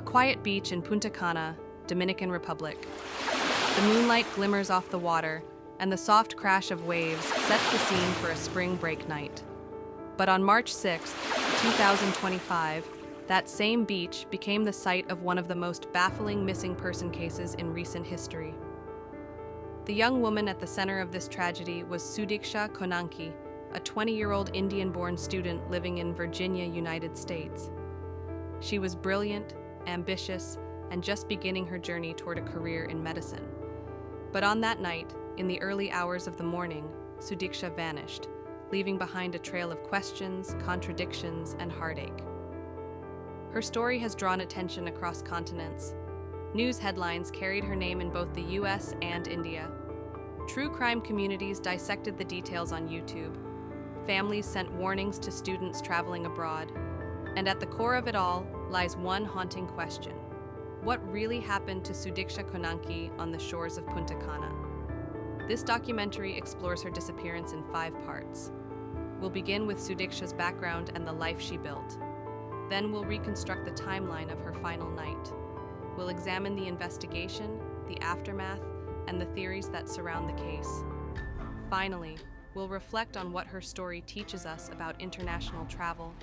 quiet beach in Punta Cana, Dominican Republic. The moonlight glimmers off the water, and the soft crash of waves sets the scene for a spring break night. But on March 6, 2025, that same beach became the site of one of the most baffling missing person cases in recent history. The young woman at the center of this tragedy was Sudiksha Konanki, a 20-year-old Indian-born student living in Virginia, United States. She was brilliant, ambitious, and just beginning her journey toward a career in medicine. But on that night, in the early hours of the morning, Sudiksha vanished, leaving behind a trail of questions, contradictions, and heartache. Her story has drawn attention across continents. News headlines carried her name in both the US and India. True crime communities dissected the details on YouTube. Families sent warnings to students traveling abroad. And at the core of it all lies one haunting question. What really happened to Sudiksha Konanki on the shores of Punta Cana? This documentary explores her disappearance in 5 parts. We'll begin with Sudiksha's background and the life she built. Then we'll reconstruct the timeline of her final night. We'll examine the investigation, the aftermath, and the theories that surround the case. Finally, we'll reflect on what her story teaches us about international travel,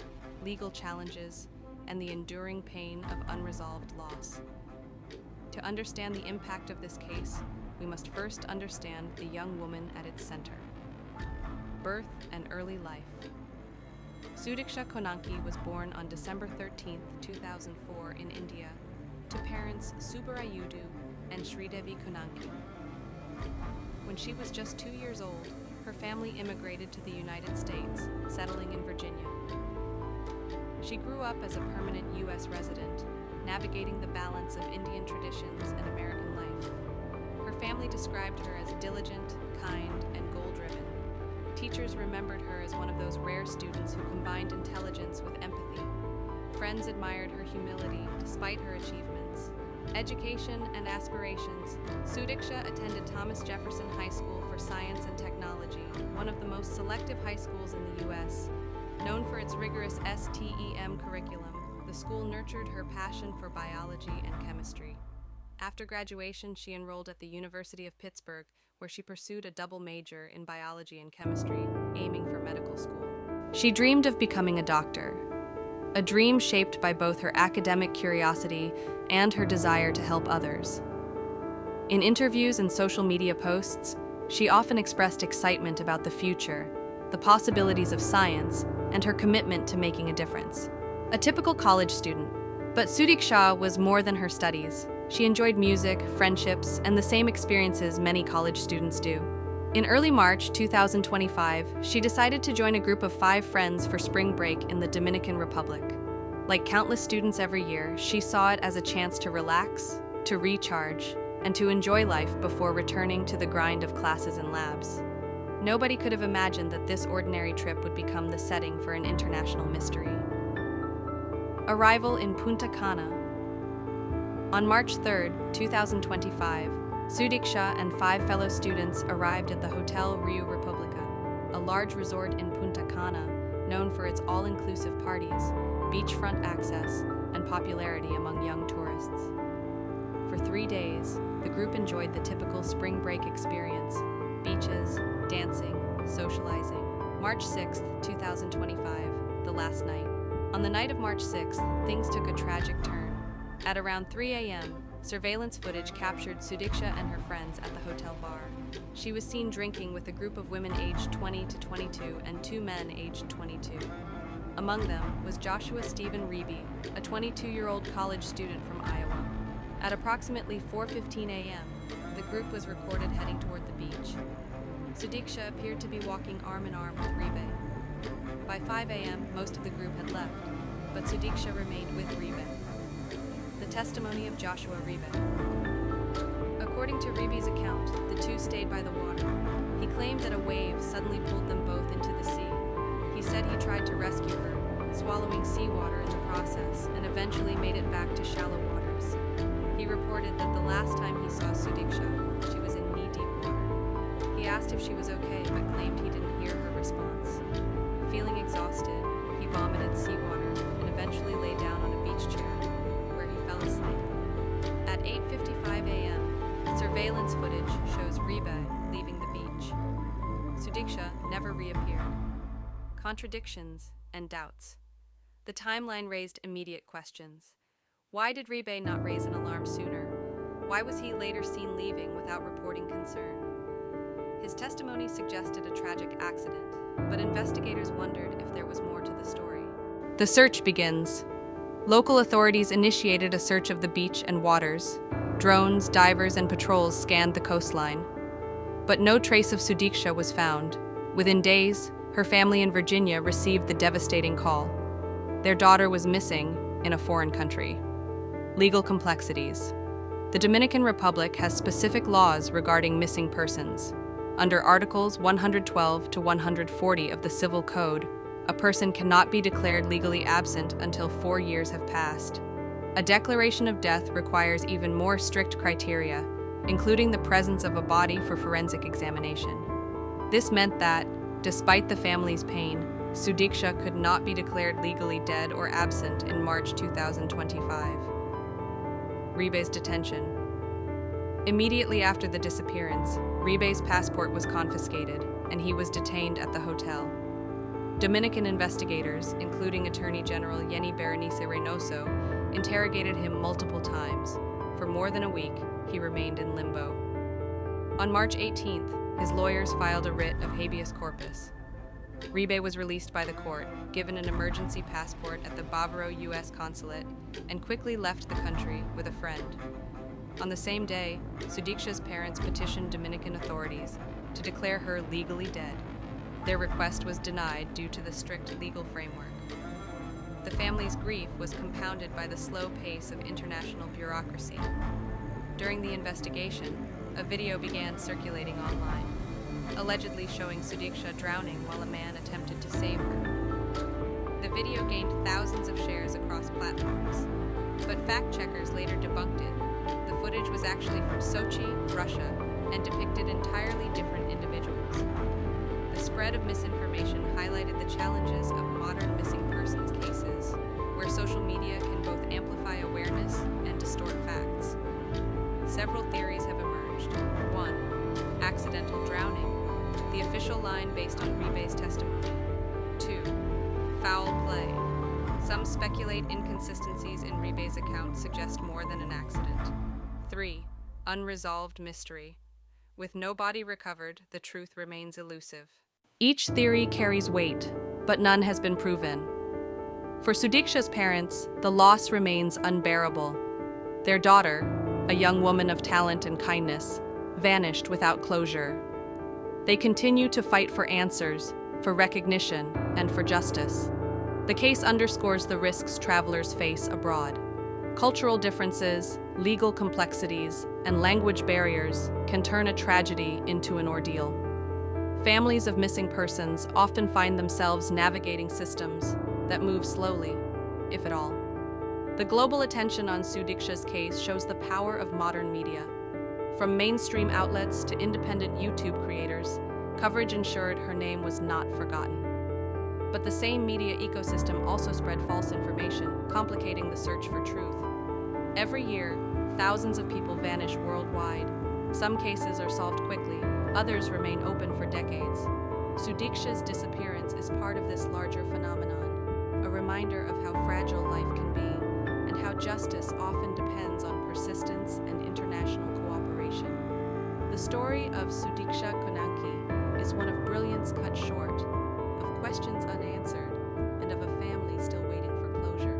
legal challenges, and the enduring pain of unresolved loss. To understand the impact of this case, we must first understand the young woman at its center. Birth and early life. Sudiksha Konanki was born on December 13, 2004 in India, to parents Subarayudu and Sridevi Konanki. When she was just 2 years old, her family immigrated to the United States, settling in Virginia. She grew up as a permanent U.S. resident, navigating the balance of Indian traditions and American life. Her family described her as diligent, kind, and goal-driven. Teachers remembered her as one of those rare students who combined intelligence with empathy. Friends admired her humility despite her achievements. Education and aspirations. Sudiksha attended Thomas Jefferson High School for Science and Technology, one of the most selective high schools in the U.S. Known for its rigorous STEM curriculum, the school nurtured her passion for biology and chemistry. After graduation, she enrolled at the University of Pittsburgh, where she pursued a double major in biology and chemistry, aiming for medical school. She dreamed of becoming a doctor, a dream shaped by both her academic curiosity and her desire to help others. In interviews and social media posts, she often expressed excitement about the future, the possibilities of science, and her commitment to making a difference. A typical college student, but Sudiksha was more than her studies. She enjoyed music, friendships, and the same experiences many college students do. In early March 2025, she decided to join a group of 5 friends for spring break in the Dominican Republic. Like countless students every year, she saw it as a chance to relax, to recharge, and to enjoy life before returning to the grind of classes and labs. Nobody could have imagined that this ordinary trip would become the setting for an international mystery. Arrival in Punta Cana. On March 3, 2025, Sudiksha and 5 fellow students arrived at the Hotel Rio Republica, a large resort in Punta Cana known for its all-inclusive parties, beachfront access, and popularity among young tourists. For 3 days, the group enjoyed the typical spring break experience: beaches, dancing, socializing. March 6, 2025, the last night. On the night of March 6th, things took a tragic turn. At around 3 a.m., surveillance footage captured Sudiksha and her friends at the hotel bar. She was seen drinking with a group of women aged 20 to 22 and 2 men aged 22. Among them was Joshua Stephen Reby, a 22-year-old college student from Iowa. At approximately 4:15 a.m., the group was recorded heading toward the beach. Sudiksha appeared to be walking arm in arm with Reby. By 5 a.m., most of the group had left, but Sudiksha remained with Reby. The testimony of Joshua Reby. According to Reby's account, the two stayed by the water. He claimed that a wave suddenly pulled them both into the sea. He said he tried to rescue her, swallowing seawater in the process, and eventually made it back to shallow waters. He reported that the last time he saw Sudiksha, she was in knee-deep water. He asked if she was okay, but claimed he didn't hear her response. Feeling exhausted, he vomited seawater and eventually lay down on a beach chair, where he fell asleep. 8:55 a.m., surveillance footage shows Ribe leaving the beach. Sudiksha never reappeared. Contradictions and doubts. The timeline raised immediate questions. Why did Ribe not raise an alarm sooner? Why was he later seen leaving without reporting concern? His testimony suggested a tragic accident, but investigators wondered if there was more to the story. The search begins. Local authorities initiated a search of the beach and waters. Drones, divers, and patrols scanned the coastline. But no trace of Sudiksha was found. Within days, her family in Virginia received the devastating call. Their daughter was missing in a foreign country. Legal complexities. The Dominican Republic has specific laws regarding missing persons. Under Articles 112 to 140 of the Civil Code, a person cannot be declared legally absent until 4 years have passed. A declaration of death requires even more strict criteria, including the presence of a body for forensic examination. This meant that, despite the family's pain, Sudiksha could not be declared legally dead or absent in March 2025. Ribe's detention. Immediately after the disappearance, Ribe's passport was confiscated, and he was detained at the hotel. Dominican investigators, including Attorney General Jenny Berenice Reynoso, interrogated him multiple times. For more than a week, he remained in limbo. On March 18th, his lawyers filed a writ of habeas corpus. Ribe was released by the court, given an emergency passport at the Bavaro U.S. consulate, and quickly left the country with a friend. On the same day, Sudiksha's parents petitioned Dominican authorities to declare her legally dead. Their request was denied due to the strict legal framework. The family's grief was compounded by the slow pace of international bureaucracy. During the investigation, a video began circulating online, allegedly showing Sudiksha drowning while a man attempted to save her. The video gained thousands of shares across platforms, but fact-checkers later debunked it. The footage was actually from Sochi, Russia, and depicted entirely different individuals. The spread of misinformation highlighted the challenges of modern missing persons cases, where social media can both amplify awareness and distort facts. Several theories have emerged. 1. Accidental drowning, the official line based on Ribe's testimony. 2. Foul play. Some speculate inconsistencies in Ribe's account suggest more than an accident. 3. Unresolved mystery. With no body recovered, the truth remains elusive. Each theory carries weight, but none has been proven. For Sudiksha's parents, the loss remains unbearable. Their daughter, a young woman of talent and kindness, vanished without closure. They continue to fight for answers, for recognition, and for justice. The case underscores the risks travelers face abroad. Cultural differences, legal complexities, and language barriers can turn a tragedy into an ordeal. Families of missing persons often find themselves navigating systems that move slowly, if at all. The global attention on Sudiksha's case shows the power of modern media. From mainstream outlets to independent YouTube creators, coverage ensured her name was not forgotten. But the same media ecosystem also spread false information, complicating the search for truth. Every year, thousands of people vanish worldwide. Some cases are solved quickly, others remain open for decades. Sudiksha's disappearance is part of this larger phenomenon, a reminder of how fragile life can be, and how justice often depends on persistence and international cooperation. The story of Sudiksha Konanki is one of brilliance cut short, of questions unanswered, and of a family still waiting for closure.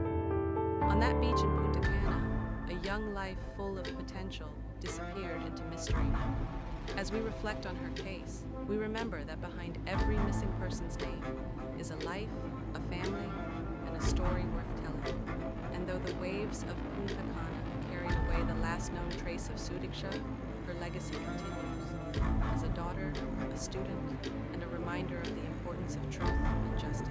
On that beach in Punta Cana, a young life full of potential disappeared into mystery. As we reflect on her case, we remember that behind every missing person's name is a life, a family, and a story worth telling. And though the waves of Punta Cana carried away the last known trace of Sudiksha, her legacy continues. As a daughter, a student, and a reminder of the importance of truth and justice.